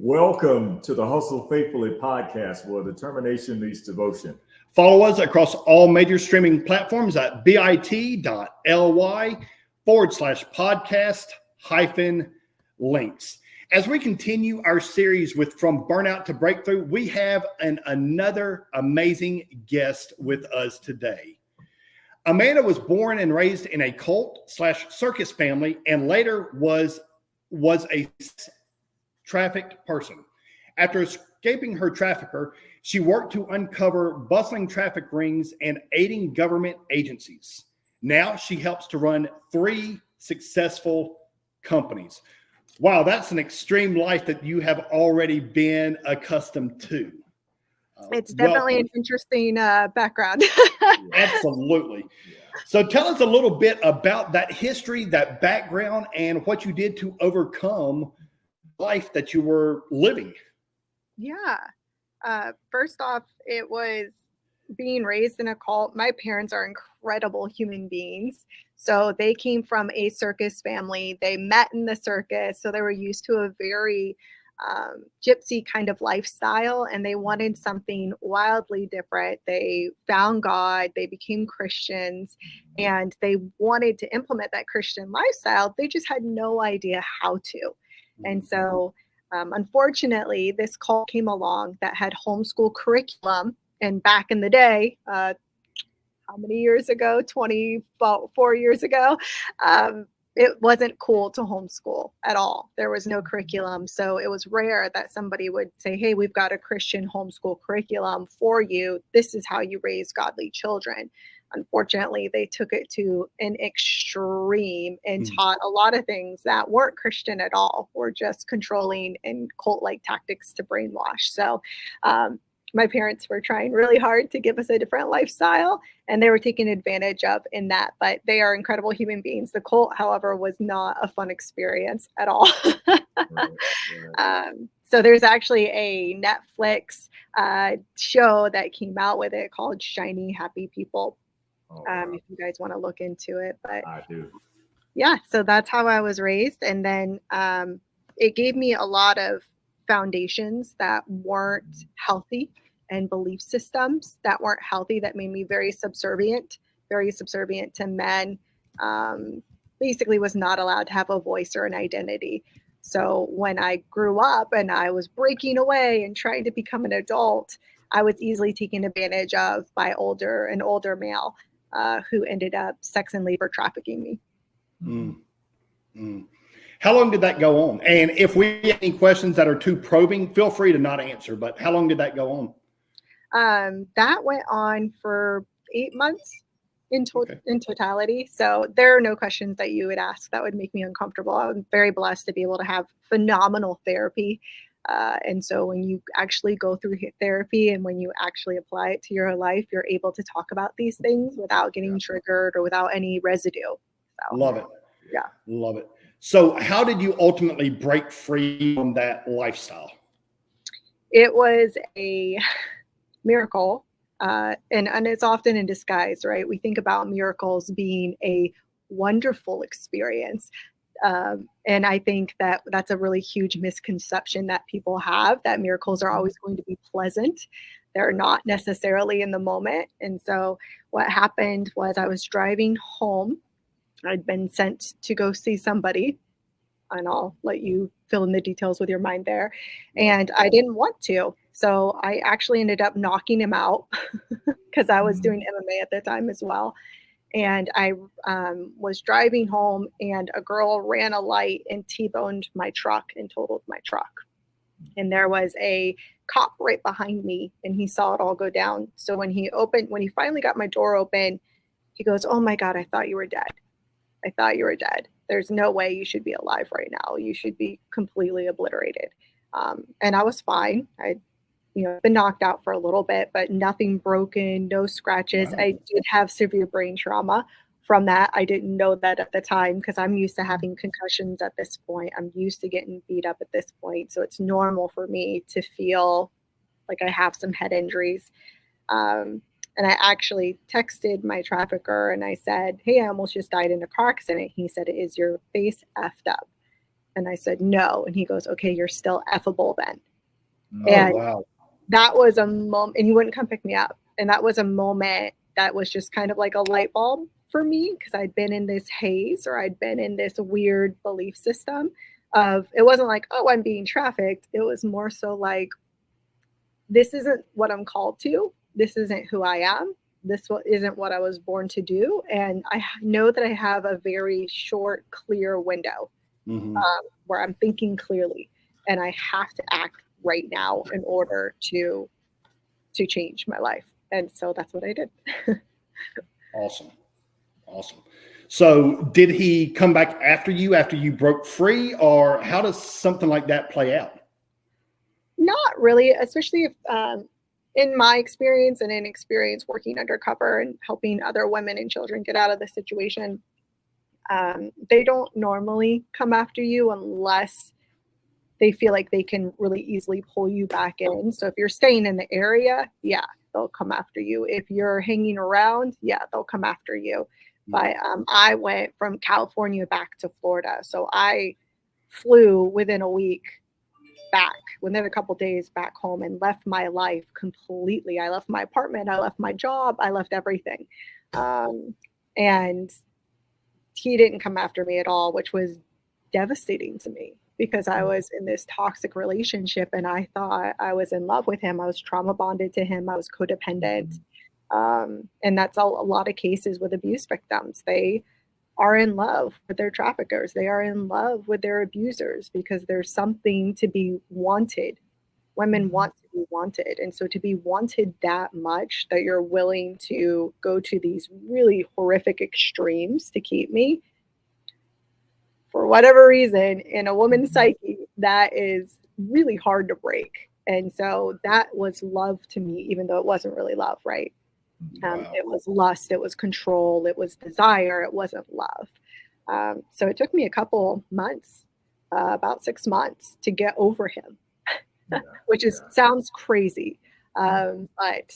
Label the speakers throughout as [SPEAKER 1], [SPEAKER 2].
[SPEAKER 1] Welcome to the Hustle Faithfully podcast, where determination meets devotion.
[SPEAKER 2] Follow us across all major streaming platforms at bit.ly/podcast-links. As we continue our series with From Burnout to Breakthrough, we have another amazing guest with us today. Amanda was born and raised in a cult/circus family and later was a trafficked person. After escaping her trafficker, she worked to uncover bustling traffic rings and aiding government agencies. Now she helps to run 3 successful companies. Wow, that's an extreme life that you have already been accustomed to.
[SPEAKER 3] It's definitely an interesting background.
[SPEAKER 2] Absolutely. So tell us a little bit about that history, that background, and what you did to overcome life that you were living.
[SPEAKER 3] Yeah. First off, it was being raised in a cult. My parents are incredible human beings. So they came from a circus family. They met in the circus. So they were used to a very gypsy kind of lifestyle, and they wanted something wildly different. They found God, they became Christians, and they wanted to implement that Christian lifestyle. They just had no idea how to. And so, unfortunately, this cult came along that had homeschool curriculum. And back in the day, how many years ago? 24 years ago, it wasn't cool to homeschool at all. There was no curriculum. So it was rare that somebody would say, hey, we've got a Christian homeschool curriculum for you. This is how you raise godly children. Unfortunately, they took it to an extreme and taught a lot of things that weren't Christian at all, or just controlling and cult-like tactics to brainwash. So my parents were trying really hard to give us a different lifestyle, and they were taken advantage of in that. But they are incredible human beings. The cult, however, was not a fun experience at all. Right. So there's actually a Netflix show that came out with it called Shiny Happy People. If you guys want to look into it. But
[SPEAKER 1] I do.
[SPEAKER 3] Yeah, so that's how I was raised. And then it gave me a lot of foundations that weren't healthy, and belief systems that weren't healthy, that made me very subservient to men. Basically was not allowed to have a voice or an identity. So when I grew up and I was breaking away and trying to become an adult, I was easily taken advantage of by an older male who ended up sex and labor trafficking me.
[SPEAKER 2] How long did that go on? And if we have any questions that are too probing, feel free to not answer, but how long did that go on?
[SPEAKER 3] That went on for 8 months in totality. So there are no questions that you would ask that would make me uncomfortable. I'm very blessed to be able to have phenomenal therapy. And so when you actually go through therapy and when you actually apply it to your life, you're able to talk about these things without getting triggered or without any residue. So,
[SPEAKER 2] love it.
[SPEAKER 3] Yeah.
[SPEAKER 2] Love it. So how did you ultimately break free from that lifestyle?
[SPEAKER 3] It was a miracle. And it's often in disguise, right? We think about miracles being a wonderful experience. And I think that that's a really huge misconception that people have, that miracles are always going to be pleasant. They're not necessarily in the moment. And so what happened was I was driving home. I'd been sent to go see somebody, and I'll let you fill in the details with your mind there. And I didn't want to. So I actually ended up knocking him out because I was doing MMA at the time as well. And I was driving home, and a girl ran a light and T-boned my truck and totaled my truck. And there was a cop right behind me, and he saw it all go down. So when he finally got my door open, he goes, "Oh my God, I thought you were dead. I thought you were dead. There's no way you should be alive right now. You should be completely obliterated." And I was fine. I'd been knocked out for a little bit, but nothing broken, no scratches. Wow. I did have severe brain trauma from that. I didn't know that at the time because I'm used to having concussions at this point. I'm used to getting beat up at this point. So it's normal for me to feel like I have some head injuries. And I actually texted my trafficker and I said, "Hey, I almost just died in a car accident." He said, "Is your face effed up?" And I said, no. And he goes, okay, you're still effable then.
[SPEAKER 2] Oh,
[SPEAKER 3] And
[SPEAKER 2] wow.
[SPEAKER 3] that was a moment, and he wouldn't come pick me up. And that was a moment that was just kind of like a light bulb for me, because I'd been in this haze, or I'd been in this weird belief system of, it wasn't like, oh, I'm being trafficked. It was more so like, this isn't what I'm called to. This isn't who I am. This isn't what I was born to do. And I know that I have a very short, clear window where I'm thinking clearly, and I have to act right now in order to change my life. And so that's what I did.
[SPEAKER 2] Awesome. So did he come back after you broke free, or how does something like that play out?
[SPEAKER 3] Not really, especially if in my experience and in experience working undercover and helping other women and children get out of the situation, they don't normally come after you unless they feel like they can really easily pull you back in. So if you're staying in the area, yeah, they'll come after you. If you're hanging around, yeah, they'll come after you. But I went from California back to Florida. So I flew within a week back, within a couple days back home, and left my life completely. I left my apartment, I left my job, I left everything. And he didn't come after me at all, which was devastating to me, because I was in this toxic relationship and I thought I was in love with him. I was trauma bonded to him. I was codependent. And that's a lot of cases with abuse victims. They are in love with their traffickers. They are in love with their abusers because there's something to be wanted. Women want to be wanted. And so to be wanted that much that you're willing to go to these really horrific extremes to keep me, for whatever reason, in a woman's psyche, that is really hard to break. And so that was love to me, even though it wasn't really love, right?
[SPEAKER 2] Wow.
[SPEAKER 3] It was lust, it was control, it was desire, it wasn't love. So it took me a couple months, about 6 months, to get over him, which sounds crazy, but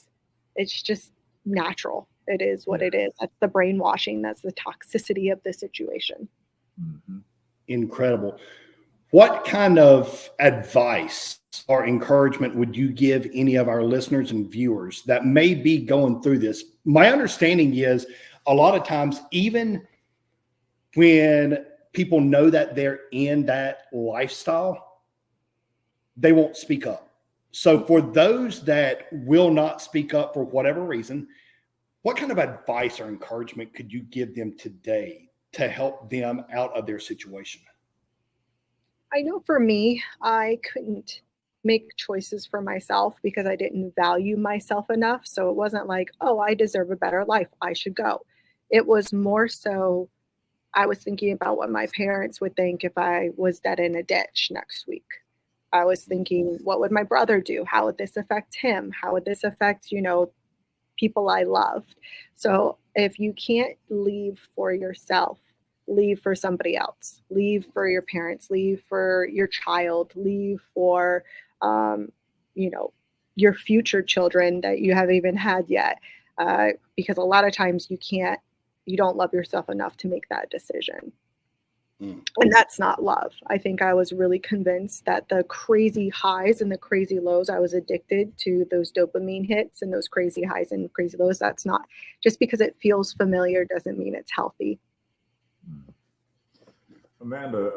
[SPEAKER 3] it's just natural. It is what it is. That's the brainwashing. That's the toxicity of the situation.
[SPEAKER 2] Incredible. What kind of advice or encouragement would you give any of our listeners and viewers that may be going through this? My understanding is a lot of times, even when people know that they're in that lifestyle, they won't speak up. So for those that will not speak up for whatever reason, what kind of advice or encouragement could you give them today to help them out of their situation?
[SPEAKER 3] I know for me, I couldn't make choices for myself because I didn't value myself enough. So it wasn't like, oh, I deserve a better life, I should go. It was more so I was thinking about what my parents would think if I was dead in a ditch next week. I was thinking, what would my brother do? How would this affect him? How would this affect, people I loved? So if you can't leave for yourself, leave for somebody else, leave for your parents, leave for your child, leave for, your future children that you haven't even had yet. Because a lot of times you don't love yourself enough to make that decision. And that's not love. I think I was really convinced that the crazy highs and the crazy lows, I was addicted to those dopamine hits and those crazy highs and crazy lows. That's not, just because it feels familiar doesn't mean it's healthy.
[SPEAKER 1] Amanda,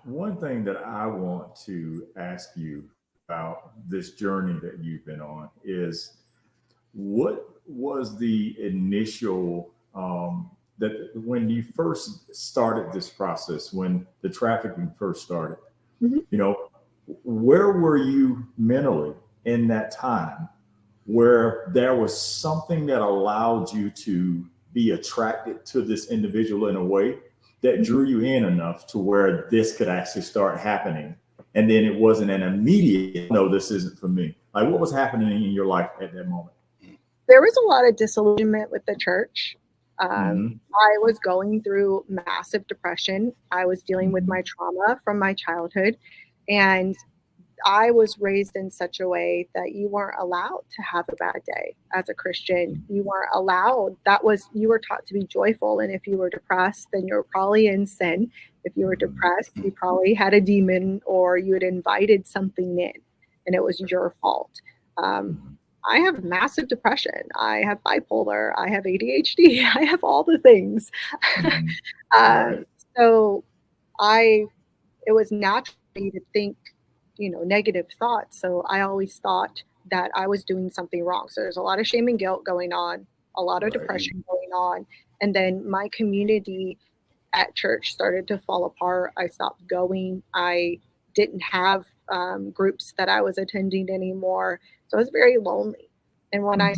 [SPEAKER 1] one thing that I want to ask you about this journey that you've been on is, what was the initial, that when you first started this process, when the trafficking first started, where were you mentally in that time where there was something that allowed you to be attracted to this individual in a way that drew you in enough to where this could actually start happening? And then it wasn't an immediate, no, this isn't for me. Like, what was happening in your life at that moment?
[SPEAKER 3] There was a lot of disillusionment with the church. I was going through massive depression. I was dealing with my trauma from my childhood. And I was raised in such a way that you weren't allowed to have a bad day as a Christian. You weren't allowed. You were taught to be joyful. And if you were depressed, then you're probably in sin. If you were depressed, you probably had a demon or you had invited something in and it was your fault. I have massive depression. I have bipolar. I have ADHD. I have all the things. So it was natural for me to think, negative thoughts. So I always thought that I was doing something wrong. So there's a lot of shame and guilt going on, a lot of depression going on. And then my community at church started to fall apart. I stopped going. I didn't have groups that I was attending anymore. So I was very lonely. And when I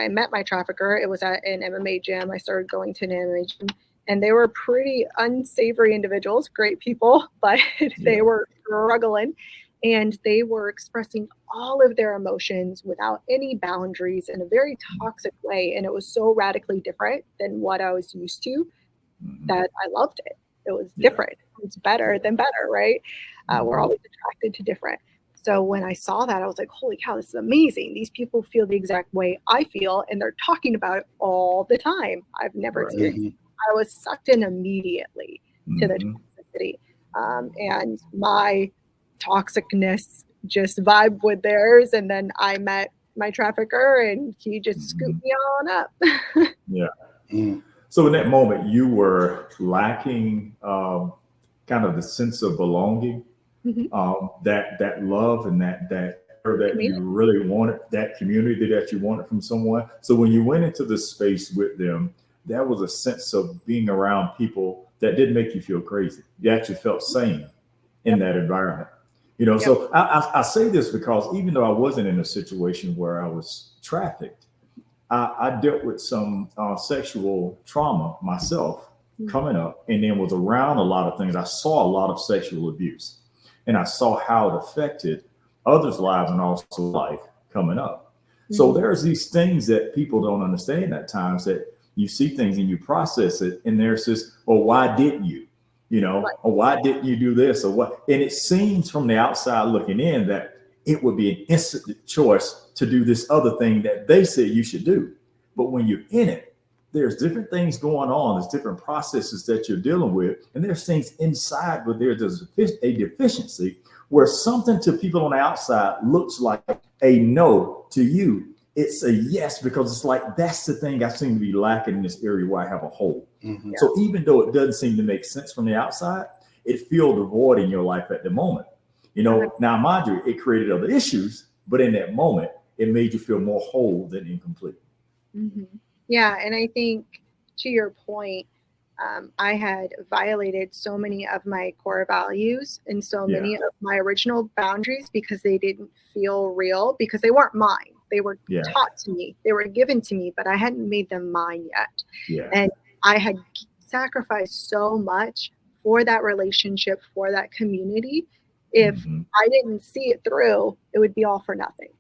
[SPEAKER 3] met my trafficker, it was at an MMA gym. I started going to an MMA gym, and they were pretty unsavory individuals, great people, but they were struggling, and they were expressing all of their emotions without any boundaries in a very toxic way. And it was so radically different than what I was used to that I loved it. It was different. It's better than better, right? We're always attracted to different. So when I saw that, I was like, holy cow, this is amazing. These people feel the exact way I feel, and they're talking about it all the time. I've never experienced it. I was sucked in immediately to the toxicity. And my toxicness just vibed with theirs. And then I met my trafficker, and he just scooped me on up.
[SPEAKER 1] So in that moment, you were lacking kind of the sense of belonging, that love and that you really wanted, that community that you wanted from someone. So when you went into the space with them, there was a sense of being around people that didn't make you feel crazy. You actually felt sane in that environment. So I say this because even though I wasn't in a situation where I was trafficked, I dealt with some sexual trauma myself coming up, and then was around a lot of things. I saw a lot of sexual abuse, and I saw how it affected others' lives and also life coming up. So there's these things that people don't understand at times, that you see things and you process it, and there's this, well, why didn't you? Or why didn't you do this or what? And it seems from the outside looking in that it would be an instant choice to do this other thing that they said you should do. But when you're in it, there's different things going on. There's different processes that you're dealing with. And there's things inside where there's a deficiency, where something to people on the outside looks like a no. To you, it's a yes, because it's like, that's the thing I seem to be lacking in this area where I have a hole. So even though it doesn't seem to make sense from the outside, it filled the void in your life at the moment. Now, mind you, it created other issues, but in that moment, it made you feel more whole than incomplete.
[SPEAKER 3] Yeah. And I think, to your point, I had violated so many of my core values and so many of my original boundaries because they didn't feel real, because they weren't mine. They were taught to me. They were given to me, but I hadn't made them mine yet. And I had sacrificed so much for that relationship, for that community. If I didn't see it through, it would be all for nothing.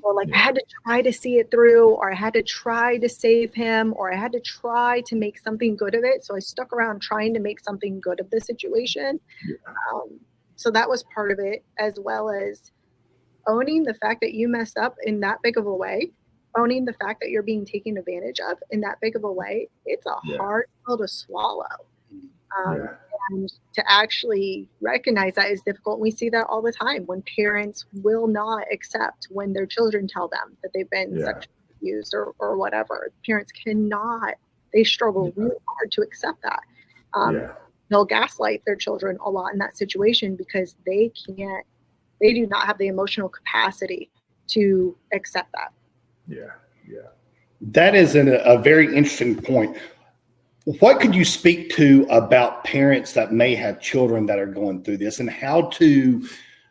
[SPEAKER 3] Or I had to try to see it through, or I had to try to save him, or I had to try to make something good of it. So I stuck around trying to make something good of the situation. So that was part of it, as well as owning the fact that you messed up in that big of a way, owning the fact that you're being taken advantage of in that big of a way. It's a hard pill to swallow. And to actually recognize that is difficult. We see that all the time when parents will not accept when their children tell them that they've been sexually abused or whatever. Parents cannot, they struggle really hard to accept that. They'll gaslight their children a lot in that situation because they do not have the emotional capacity to accept that.
[SPEAKER 2] That is a very interesting point. What could you speak to about parents that may have children that are going through this, and how to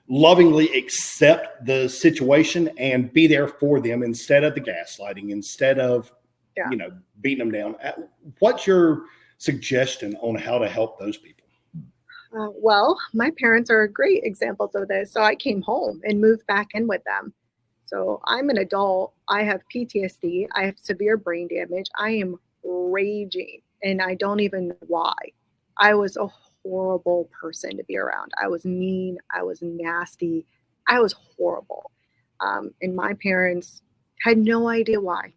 [SPEAKER 2] lovingly accept the situation and be there for them instead of the gaslighting, instead of, beating them down? What's your suggestion on how to help those people?
[SPEAKER 3] Well, my parents are great examples of this. So I came home and moved back in with them. So I'm an adult. I have PTSD. I have severe brain damage. I am raging. And I don't even know why. I was a horrible person to be around. I was mean. I was nasty. I was horrible. And my parents had no idea why.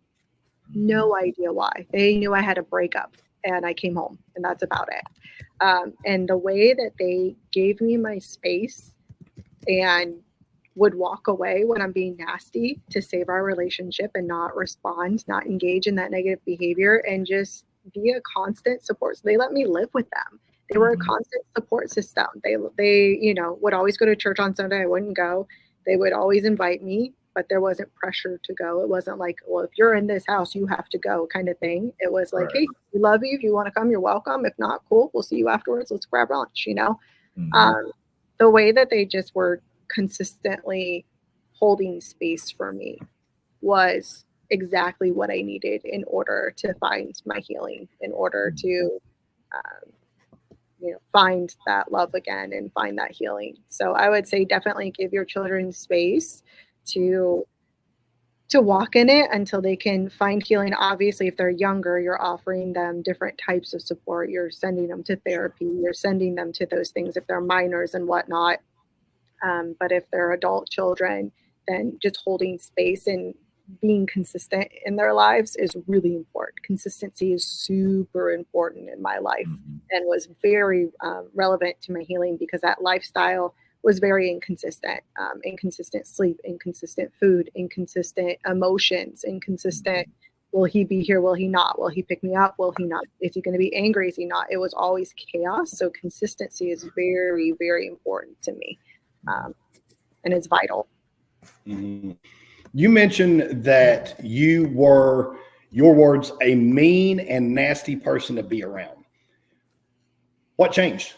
[SPEAKER 3] No idea why. They knew I had a breakup and I came home, and that's about it. And the way that they gave me my space and would walk away when I'm being nasty to save our relationship and not respond, not engage in that negative behavior, and just be a constant support. So they let me live with them. They were a constant support system. They, you know, would always go to church on Sunday. I wouldn't go. They would always invite me, but there wasn't pressure to go. It wasn't like, well, if you're in this house, you have to go kind of thing. It was like, hey, we love you. If you want to come, you're welcome. If not, cool. We'll see you afterwards. Let's grab lunch, you know? The way that they just were consistently holding space for me was exactly what I needed in order to find my healing, in order to, you know, find that love again and find that healing. So I would say definitely give your children space to walk in it until they can find healing. Obviously, if they're younger, you're offering them different types of support. You're sending them to therapy. You're sending them to those things if they're minors and whatnot. But if they're adult children, then just holding space and being consistent in their lives is really important. Consistency is super important in my life and was very relevant to my healing because that lifestyle was very inconsistent. Inconsistent sleep, inconsistent food, inconsistent emotions, inconsistent. Will he be here? Will he not? Will he pick me up? Will he not? Is he going to be angry? Is he not? It was always chaos. So consistency is very, very important to me. And it's vital.
[SPEAKER 2] You mentioned that you were, your words, a mean and nasty person to be around. What changed?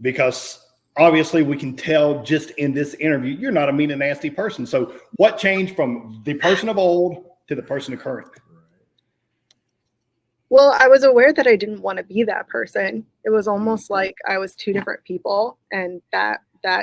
[SPEAKER 2] Because obviously we can tell just in this interview, you're not a mean and nasty person. So what changed from the person of old to the person of current?
[SPEAKER 3] Well, I was aware that I didn't want to be that person. It was almost like I was two different people, and that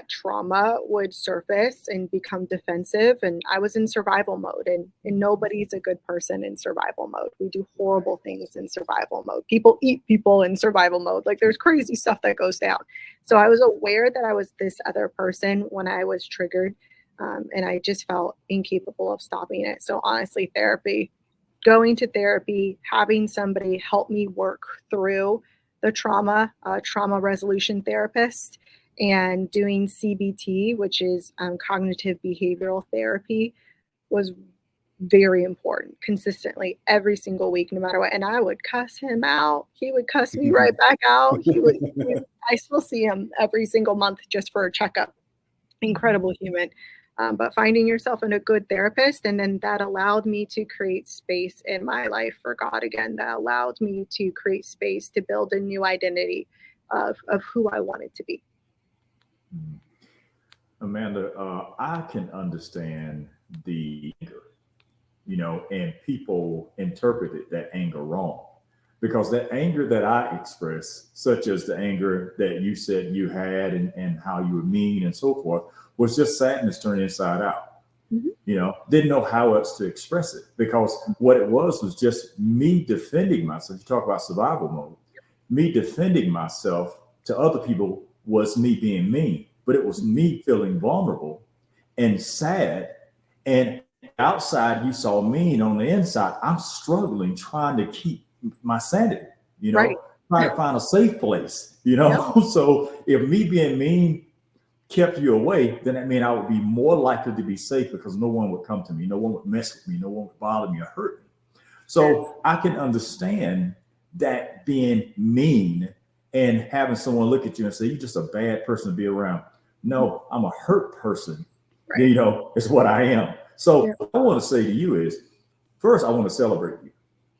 [SPEAKER 3] trauma would surface and become defensive. And I was in survival mode, and nobody's a good person in survival mode. We do horrible things in survival mode. People eat people in survival mode. Like there's crazy stuff that goes down. So I was aware that I was this other person when I was triggered. And I just felt incapable of stopping it. So honestly, going to therapy, having somebody help me work through the trauma, trauma resolution therapist, and doing CBT, which is cognitive behavioral therapy, was very important consistently every single week, no matter what. And I would cuss him out. He would cuss me right back out. I still see him every single month just for a checkup. Incredible human. But finding yourself in a good therapist, and then that allowed me to create space in my life for God again. That allowed me to create space to build a new identity of who I wanted to be.
[SPEAKER 1] Amanda, I can understand the anger, you know, and people interpreted that anger wrong, because that anger that I express, such as the anger that you said you had and how you were mean and so forth, was just sadness turned inside out. You know, didn't know how else to express it, because what it was just me defending myself. You talk about survival mode. Me defending myself to other people was me being mean, but it was me feeling vulnerable and sad. And outside, you saw mean. On the inside, I'm struggling, trying to keep my sanity, you know, trying to find a safe place, you know. So if me being mean kept you away, then that means I would be more likely to be safe, because no one would come to me, no one would mess with me, no one would bother me or hurt me. So I can understand that being mean and having someone look at you and say, you're just a bad person to be around. No, I'm a hurt person, you know, is what I am. So what I want to say to you is, first, I want to celebrate you.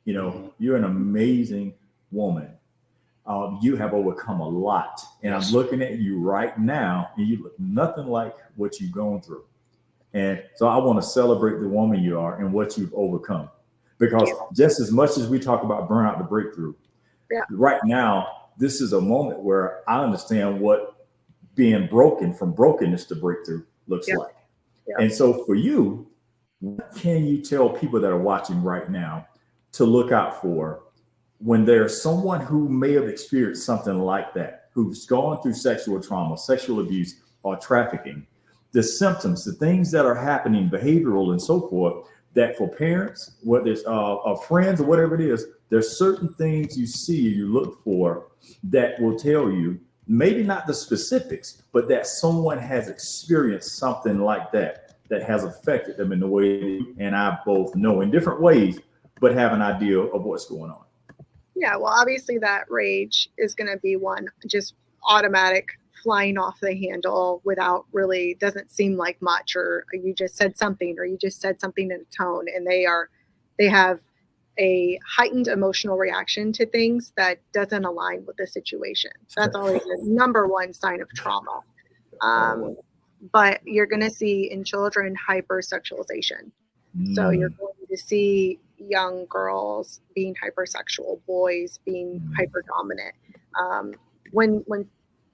[SPEAKER 1] You know, you're an amazing woman. You have overcome a lot. And I'm looking at you right now, and you look nothing like what you've gone through. And so I want to celebrate the woman you are and what you've overcome. Because just as much as we talk about burnout to breakthrough, right now, this is a moment where I understand what being broken from brokenness to breakthrough looks like. And so for you, what can you tell people that are watching right now to look out for when there's someone who may have experienced something like that? who's gone through sexual trauma, sexual abuse, or trafficking, the symptoms, the things that are happening, behavioral and so forth, that for parents, whether it's friends or whatever it is, there's certain things you see, you look for that will tell you, maybe not the specifics, but that someone has experienced something like that has affected them in the way you and I both know in different ways, but have an idea of what's going on.
[SPEAKER 3] Yeah, well, obviously that rage is going to be one just automatic flying off the handle without really, doesn't seem like much, or you just said something in a tone, and they have a heightened emotional reaction to things that doesn't align with the situation. That's always the number one sign of trauma. But you're going to see in children hypersexualization. So you're going to see young girls being hypersexual, boys being hyperdominant. When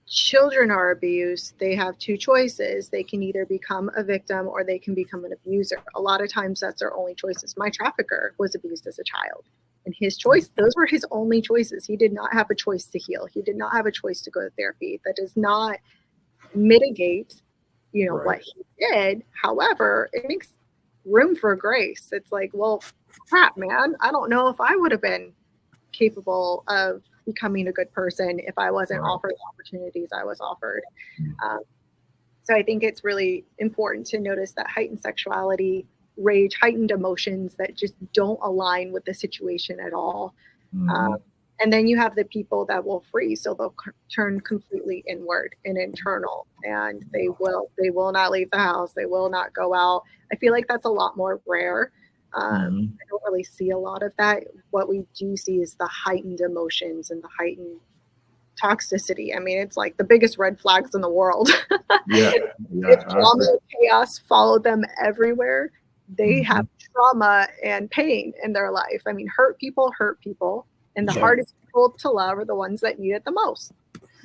[SPEAKER 3] children are abused, they have two choices. They can either become a victim or they can become an abuser. A lot of times that's their only choices. My trafficker was abused as a child, and his choice, those were his only choices. He did not have a choice to heal. He did not have a choice to go to therapy. That does not mitigate, what he did. However, it makes room for grace. It's like, well, crap, man, I don't know if I would have been capable of becoming a good person if I wasn't offered the opportunities I was offered. So I think it's really important to notice that heightened sexuality, rage, heightened emotions that just don't align with the situation at all. And then you have the people that will freeze, so they'll turn completely inward and internal, and they will not leave the house. They will not go out. I feel like that's a lot more rare. I don't really see a lot of that. What we do see is the heightened emotions and the heightened toxicity. I mean, it's like the biggest red flags in the world. If trauma and chaos follow them everywhere, they have trauma and pain in their life. I mean, hurt people. And the hardest people to love are the ones that need it the most.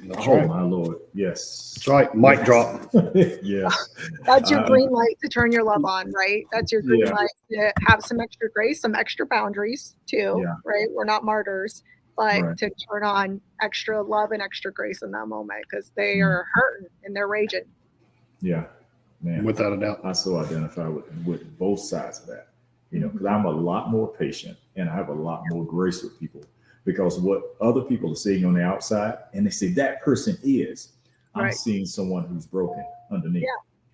[SPEAKER 2] That's
[SPEAKER 1] oh
[SPEAKER 2] right.
[SPEAKER 1] my Lord, yes.
[SPEAKER 2] That's right. Mic drop.
[SPEAKER 1] Yes.
[SPEAKER 3] That's your green light to turn your love on, right? That's your green light to have some extra grace, some extra boundaries too, right? We're not martyrs, but to turn on extra love and extra grace in that moment, because they are hurting and they're raging.
[SPEAKER 1] Yeah, man.
[SPEAKER 2] Without a doubt.
[SPEAKER 1] I so identify with both sides of that, because I'm a lot more patient and I have a lot more grace with people. Because what other people are seeing on the outside, and they say that person is, I'm seeing someone who's broken underneath.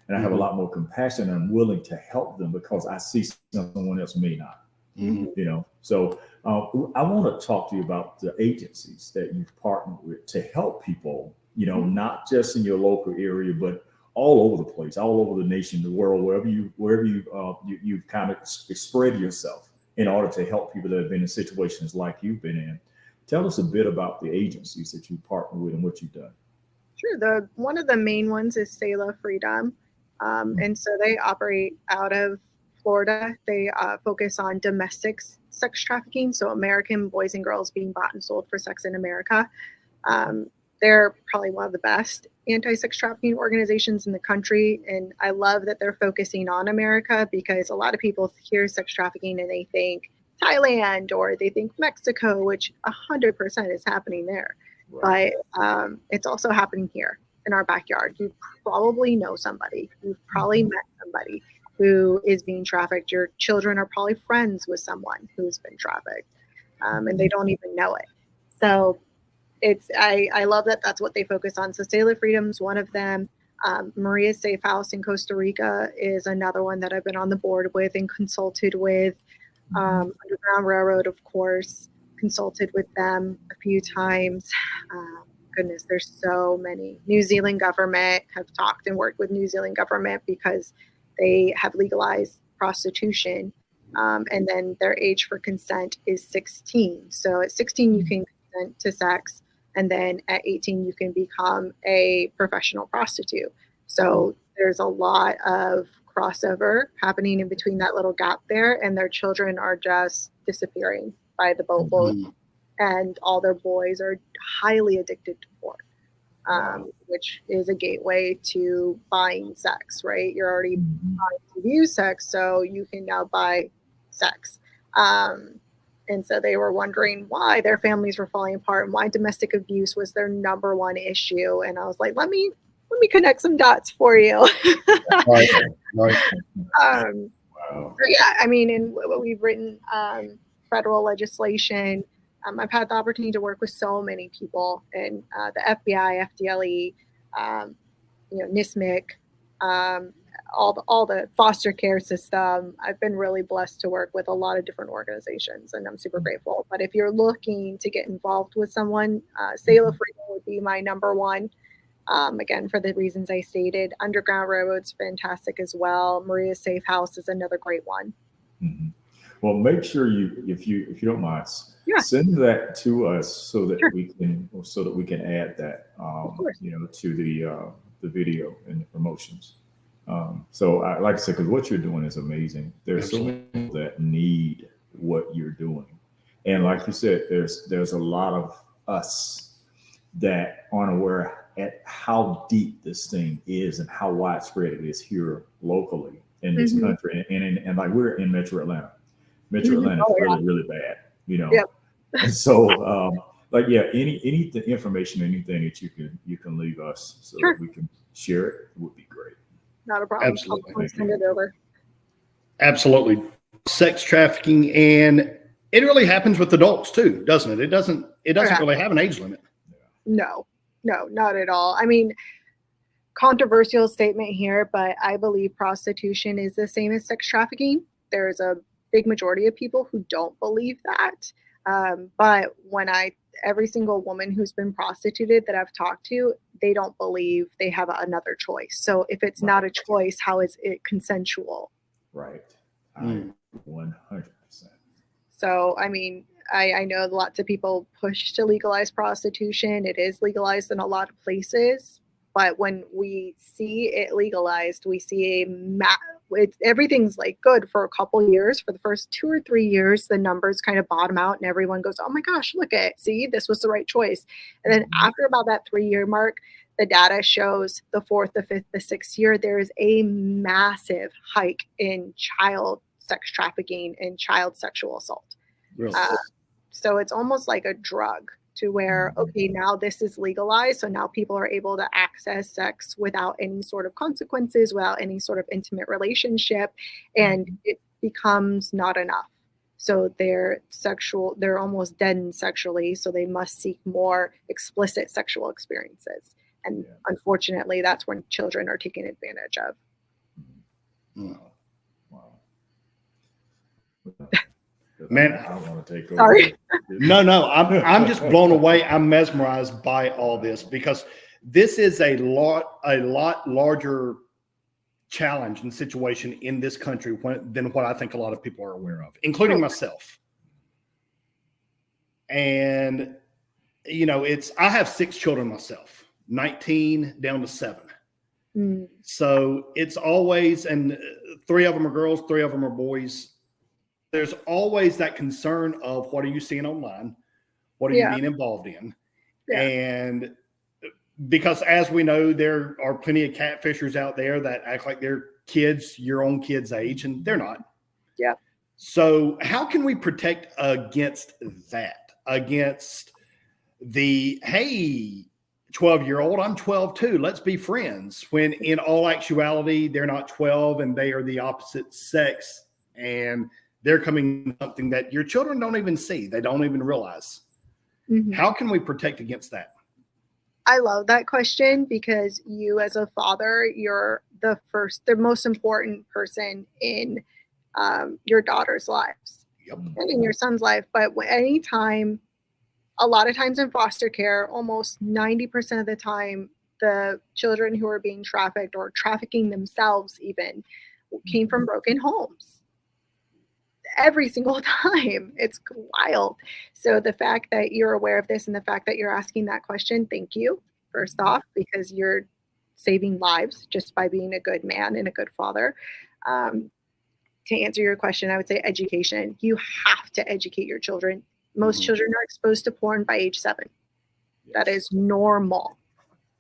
[SPEAKER 1] And I have a lot more compassion, and I'm willing to help them because I see someone else may not. So I want to talk to you about the agencies that you've partnered with to help people, not just in your local area, but all over the place, all over the nation, the world, wherever you've kind of spread yourself in order to help people that have been in situations like you've been in. Tell us a bit about the agencies that you partner with and what you've done.
[SPEAKER 3] Sure. One of the main ones is Selah Freedom. And so they operate out of Florida. They focus on domestic sex trafficking, so American boys and girls being bought and sold for sex in America. They're probably one of the best anti-sex trafficking organizations in the country. And I love that they're focusing on America, because a lot of people hear sex trafficking and they think Thailand or they think Mexico, which 100% is happening there. But it's also happening here in our backyard. You probably know somebody. You've probably met somebody who is being trafficked. Your children are probably friends with someone who's been trafficked, and they don't even know it. So I love that that's what they focus on. So Selah Freedom's one of them. Maria's Safe House in Costa is another one that I've been on the board with and consulted with. Underground Railroad, of course, consulted with them a few times. Goodness, there's so many. New Zealand government, have talked and worked with New Zealand government because they have legalized prostitution. And then their age for consent is 16. So at 16, you can consent to sex. And then at 18, you can become a professional prostitute. So there's a lot of crossover happening in between that little gap there. And their children are just disappearing by the boatload. And all their boys are highly addicted to porn, which is a gateway to buying sex, right? You're already buying to view sex, so you can now buy sex. And so they were wondering why their families were falling apart and why domestic abuse was their number one issue. And I was like, let me connect some dots for you.
[SPEAKER 2] Right.
[SPEAKER 1] Wow.
[SPEAKER 3] Yeah, I mean, in what we've written, federal legislation, I've had the opportunity to work with so many people in the FBI, FDLE, NISMIC, all the foster care system. I've been really blessed to work with a lot of different organizations, and I'm super grateful. But if you're looking to get involved with someone, Sailor Freedom would be my number one. Again, for the reasons I stated. Underground Railroad's fantastic as well. Maria's Safe House is another great one.
[SPEAKER 1] Mm-hmm. Well, make sure if you don't mind, send that to us so that we can add that, to the video and the promotions. So like I said, because what you're doing is amazing. There's so many people that need what you're doing. And like you said, there's a lot of us that aren't aware at how deep this thing is and how widespread it is here locally in this country. And like we're in Metro Atlanta. Atlanta is really, really bad, Yep. And so any information, anything that you can leave us so that we can share it would be great.
[SPEAKER 3] Not a problem.
[SPEAKER 2] Absolutely.
[SPEAKER 3] I'll send it over.
[SPEAKER 2] Absolutely. Sex trafficking, and it really happens with adults too, doesn't it? It doesn't really have an age limit.
[SPEAKER 3] No, not at all. I mean, controversial statement here, but I believe prostitution is the same as sex trafficking. There's a big majority of people who don't believe that. But every single woman who's been prostituted that I've talked to, they don't believe they have another choice. So if it's not a choice, how is it consensual?
[SPEAKER 1] Right. 100%.
[SPEAKER 3] So, I mean, I know lots of people push to legalize prostitution. It is legalized in a lot of places. But when we see it legalized, we see everything's like good for a couple years. For the first 2 or 3 years, the numbers kind of bottom out and everyone goes, oh my gosh, look at it. See, this was the right choice. And then after about that 3-year mark, the data shows the 4th, the 5th, the 6th year, there is a massive hike in child sex trafficking and child sexual assault.
[SPEAKER 2] Really?
[SPEAKER 3] So it's almost like a drug to where, okay, now this is legalized. So now people are able to access sex without any sort of consequences, without any sort of intimate relationship. And it becomes not enough. So they're almost deadened sexually. So they must seek more explicit sexual experiences. And unfortunately, that's when children are taken advantage of.
[SPEAKER 1] Wow.
[SPEAKER 2] Man,
[SPEAKER 1] I don't want to take over.
[SPEAKER 3] Sorry.
[SPEAKER 2] No, I'm just blown away. I'm mesmerized by all this because this is a lot larger challenge and situation in this country than what I think a lot of people are aware of, including myself. And I have 6 children myself, 19 down to 7. So it's always, and 3 of them are girls, 3 of them are boys. There's always that concern of what are you seeing online? What are you being involved in? Yeah. And because as we know, there are plenty of catfishers out there that act like they're kids, your own kids' age, and they're not.
[SPEAKER 3] Yeah.
[SPEAKER 2] So how can we protect against that? Against the, hey, 12-year-old, I'm 12 too, let's be friends. When in all actuality, they're not 12 and they are the opposite sex. And they're coming something that your children don't even see. They don't even realize. How can we protect against that?
[SPEAKER 3] I love that question because you as a father, you're the most important person in your daughter's lives and in your son's life. But a lot of times in foster care, almost 90% of the time, the children who are being trafficked or trafficking themselves even came from broken homes. Every single time. It's wild. So the fact that you're aware of this and the fact that you're asking that question, thank you, first off, because you're saving lives just by being a good man and a good father. To answer your question, I would say education. You have to educate your children. Most children are exposed to porn by age 7. That is normal.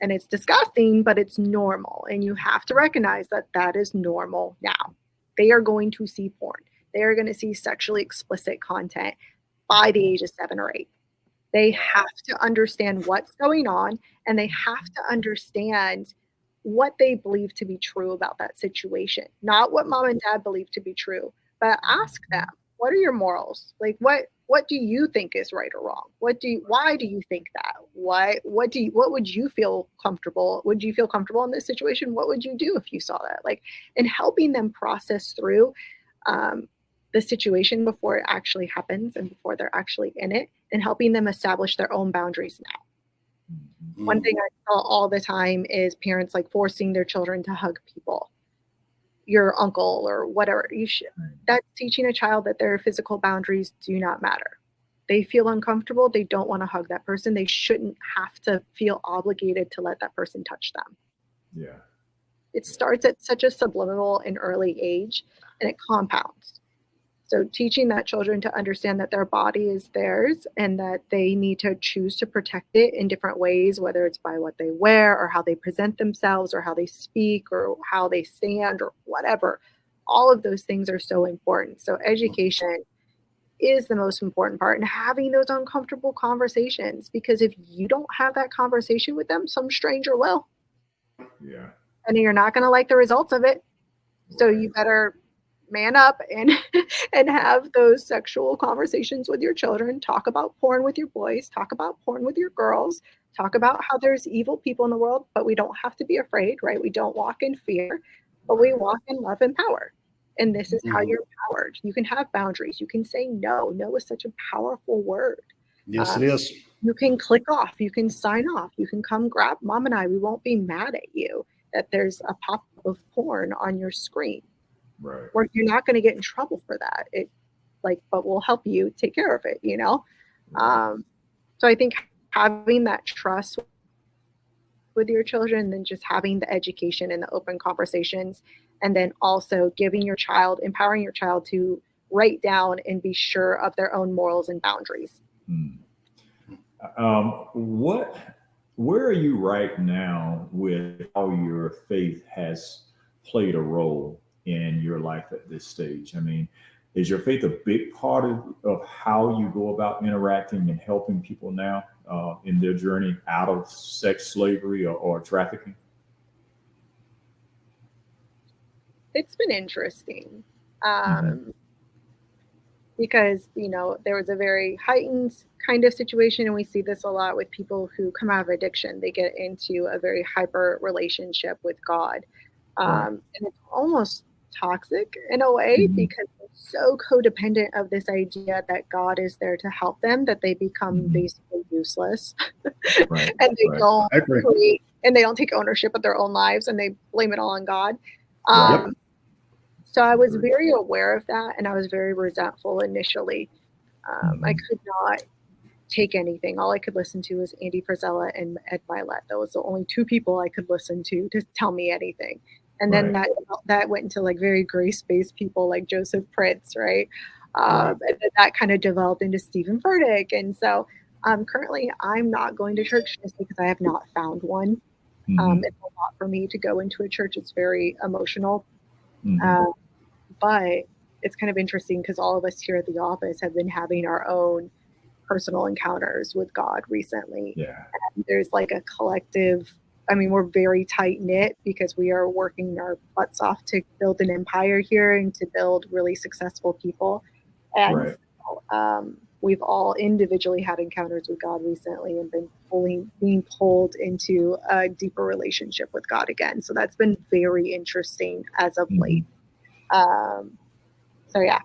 [SPEAKER 3] And it's disgusting, but it's normal. And you have to recognize that is normal now. They are going to see porn. They are going to see sexually explicit content. by the age of 7 or 8. They have to understand what's going on, and they have to understand what they believe to be true about that situation. Not what mom and dad believe to be true, but ask them, what are your morals? Like what do you think is right or wrong? Why do you think that? What would you feel comfortable? Would you feel comfortable in this situation? What would you do if you saw that? Like, and helping them process through the situation before it actually happens and before they're actually in it, and helping them establish their own boundaries now. One thing I saw all the time is parents like forcing their children to hug people, your uncle or whatever. That's teaching a child that their physical boundaries do not matter. They feel uncomfortable. They don't want to hug that person. They shouldn't have to feel obligated to let that person touch them.
[SPEAKER 1] Yeah.
[SPEAKER 3] It starts at such a subliminal and early age, and it compounds. So teaching that children to understand that their body is theirs and that they need to choose to protect it in different ways, whether it's by what they wear or how they present themselves or how they speak or how they stand or whatever. All of those things are so important. So education is the most important part, and having those uncomfortable conversations, because if you don't have that conversation with them, some stranger will.
[SPEAKER 1] Yeah.
[SPEAKER 3] And you're not going to like the results of it. So you better man up and have those sexual conversations with your children. Talk about porn with your boys. Talk about porn with your girls. Talk about how there's evil people in the world, but we don't have to be afraid, right? We don't walk in fear, but we walk in love and power. And this is how you're empowered. You can have boundaries. You can say no. No is such a powerful word.
[SPEAKER 2] Yes, it is.
[SPEAKER 3] You can click off. You can sign off. You can come grab mom and I. We won't be mad at you that there's a pop-up of porn on your screen.
[SPEAKER 1] Right.
[SPEAKER 3] Or you're not going to get in trouble for that. But we'll help you take care of it, you know?
[SPEAKER 1] Right.
[SPEAKER 3] So I think having that trust with your children, and then just having the education and the open conversations, and then also empowering your child to write down and be sure of their own morals and boundaries.
[SPEAKER 1] Where are you right now with how your faith has played a role in your life at this stage? I mean, is your faith a big part of how you go about interacting and helping people now in their journey out of sex slavery or trafficking?
[SPEAKER 3] It's been interesting because, there was a very heightened kind of situation, and we see this a lot with people who come out of addiction. They get into a very hyper relationship with God. And it's almost toxic in a way because they're so codependent of this idea that God is there to help them that they become basically useless.
[SPEAKER 1] Right.
[SPEAKER 3] And they don't create, and they don't take ownership of their own lives, and they blame it all on God. So I was very aware of that, and I was very resentful initially. I could not take anything. All I could listen to was Andy Frisella and Ed Milet. That was the only two people I could listen to tell me anything. And then that went into like very grace-based people like Joseph Prince, right? And then that kind of developed into Stephen Furtick. And so currently I'm not going to church just because I have not found one. It's a lot for me to go into a church. It's very emotional. But it's kind of interesting because all of us here at the office have been having our own personal encounters with God recently. And there's like a collective, we're very tight knit because we are working our butts off to build an empire here and to build really successful people. And we've all individually had encounters with God recently and been being pulled into a deeper relationship with God again. So that's been very interesting as of late. So yeah,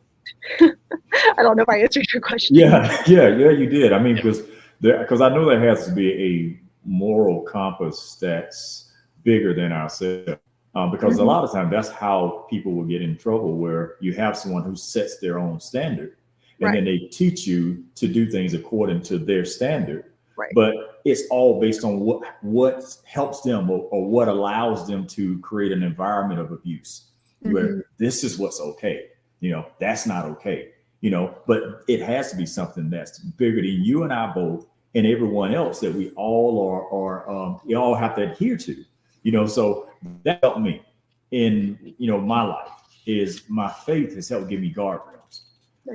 [SPEAKER 3] I don't know if I answered your question.
[SPEAKER 1] Yeah, you did. I mean, because I know there has to be a moral compass that's bigger than ourselves. Because a lot of times that's how people will get in trouble, where you have someone who sets their own standard, and then they teach you to do things according to their standard. But it's all based on what helps them or what allows them to create an environment of abuse, where this is what's okay. That's not okay. But it has to be something that's bigger than you and I both and everyone else that we all we all have to adhere to. So that helped me in my life. Is my faith has helped give me guardrails,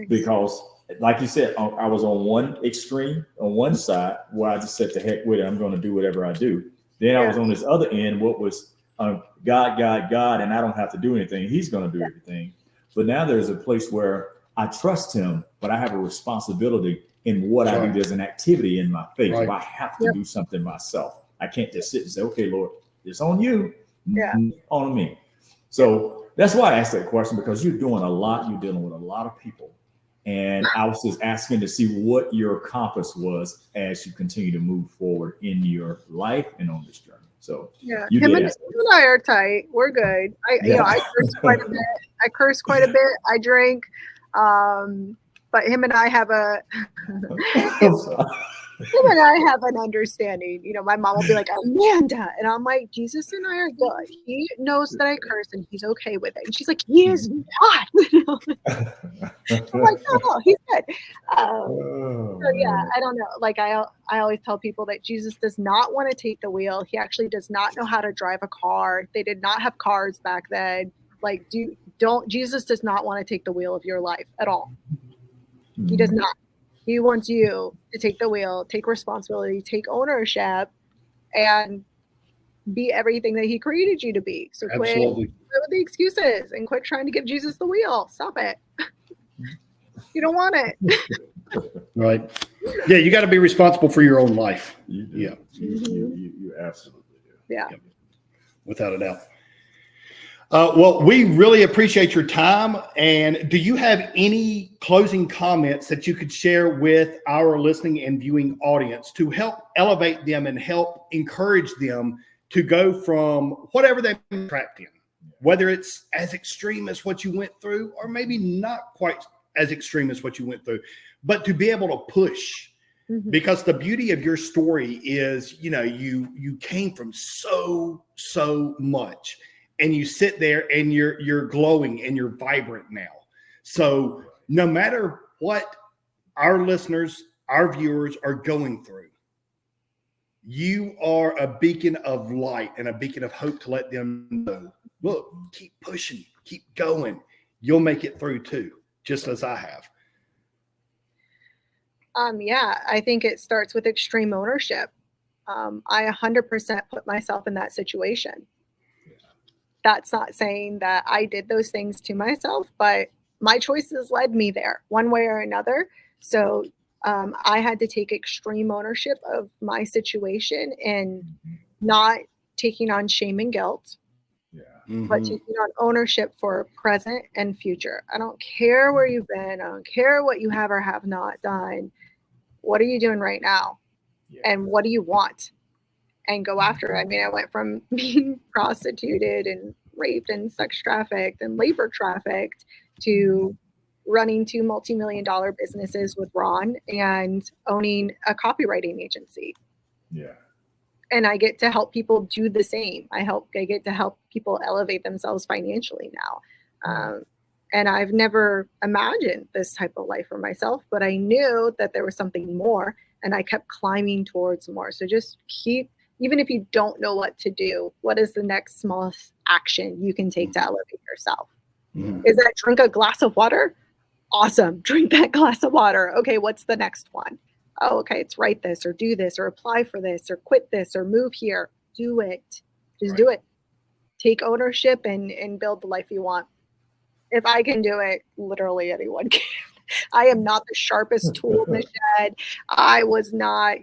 [SPEAKER 1] because like you said, I was on one extreme, on one side, where I just said, "The heck with it, I'm going to do whatever I do." Then I was on this other end, what was God, and I don't have to do anything. He's going to do everything. But now there's a place where I trust him, but I have a responsibility in what I do. There's an activity in my faith. Right. I have to do something myself. I can't just sit and say, "Okay, Lord, it's on you, on me." So that's why I asked that question, because you're doing a lot. You're dealing with a lot of people. And I was just asking to see what your compass was as you continue to move forward in your life and on this journey. So
[SPEAKER 3] him and I are tight. We're good. I curse quite a bit. I drink. But him and I have an understanding. My mom will be like, "Amanda," and I'm like, "Jesus and I are good. He knows that I curse and he's okay with it." And she's like, "He is not." I'm like, "No, he's good." So I don't know. Like I always tell people that Jesus does not want to take the wheel. He actually does not know how to drive a car. They did not have cars back then. Like, Jesus does not want to take the wheel of your life at all. He does not. He wants you to take the wheel, take responsibility, take ownership, and be everything that he created you to be. So quit with the excuses and quit trying to give Jesus the wheel. Stop it. You don't want it.
[SPEAKER 2] Right. Yeah, you got to be responsible for your own life.
[SPEAKER 1] You do. Yeah. You absolutely do.
[SPEAKER 3] Yeah.
[SPEAKER 2] Without a doubt. Well, we really appreciate your time. And do you have any closing comments that you could share with our listening and viewing audience to help elevate them and help encourage them to go from whatever they've been trapped in, whether it's as extreme as what you went through or maybe not quite as extreme as what you went through, but to be able to push? Because the beauty of your story is, you came from so much. And you sit there and you're glowing and you're vibrant now. So no matter what our listeners, our viewers are going through, you are a beacon of light and a beacon of hope to let them know, look, keep pushing, keep going. You'll make it through too, just as I have.
[SPEAKER 3] I think it starts with extreme ownership. I 100% put myself in that situation. That's not saying that I did those things to myself, but my choices led me there one way or another. So I had to take extreme ownership of my situation and not taking on shame and guilt, but taking on ownership for present and future. I don't care where you've been. I don't care what you have or have not done. What are you doing right now? And what do you want? And go after it. I mean, I went from being prostituted and raped and sex trafficked and labor trafficked to running 2 multi-million-dollar businesses with Ron and owning a copywriting agency.
[SPEAKER 1] Yeah.
[SPEAKER 3] And I get to help people do the same. I get to help people elevate themselves financially now. And I've never imagined this type of life for myself, but I knew that there was something more, and I kept climbing towards more. So just even if you don't know what to do, what is the next smallest action you can take to elevate yourself? Is that drink a glass of water? Awesome. Drink that glass of water. Okay, what's the next one? Oh, okay, it's write this or do this or apply for this or quit this or move here. Do it. Just do it. Take ownership and build the life you want. If I can do it, literally anyone can. I am not the sharpest tool in the shed. I was not,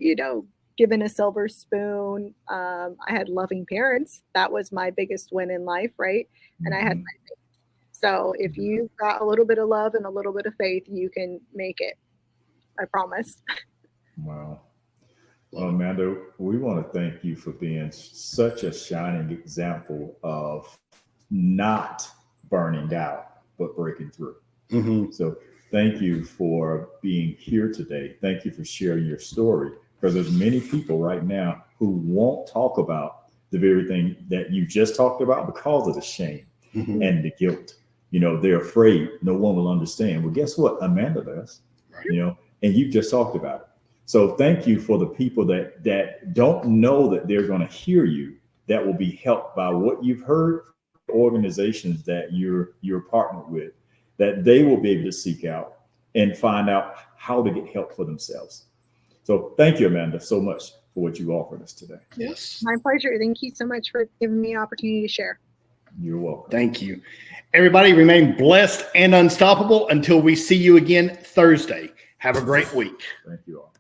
[SPEAKER 3] given a silver spoon. I had loving parents. That was my biggest win in life, right? And I had my faith. So if you've got a little bit of love and a little bit of faith, you can make it. I promise.
[SPEAKER 1] Wow. Well, Amanda, we want to thank you for being such a shining example of not burning out, but breaking through. So thank you for being here today. Thank you for sharing your story. Because there's many people right now who won't talk about the very thing that you just talked about because of the shame and the guilt. They're afraid no one will understand. Well, guess what? Amanda does, and you just talked about it. So thank you for the people that don't know that they're going to hear you, that will be helped by what you've heard, organizations that you're partnered with, that they will be able to seek out and find out how to get help for themselves. So thank you, Amanda, so much for what you offered us today.
[SPEAKER 2] Yes.
[SPEAKER 3] My pleasure. Thank you so much for giving me an opportunity to share.
[SPEAKER 1] You're welcome.
[SPEAKER 2] Thank you. Everybody remain blessed and unstoppable until we see you again Thursday. Have a great week.
[SPEAKER 1] Thank you all.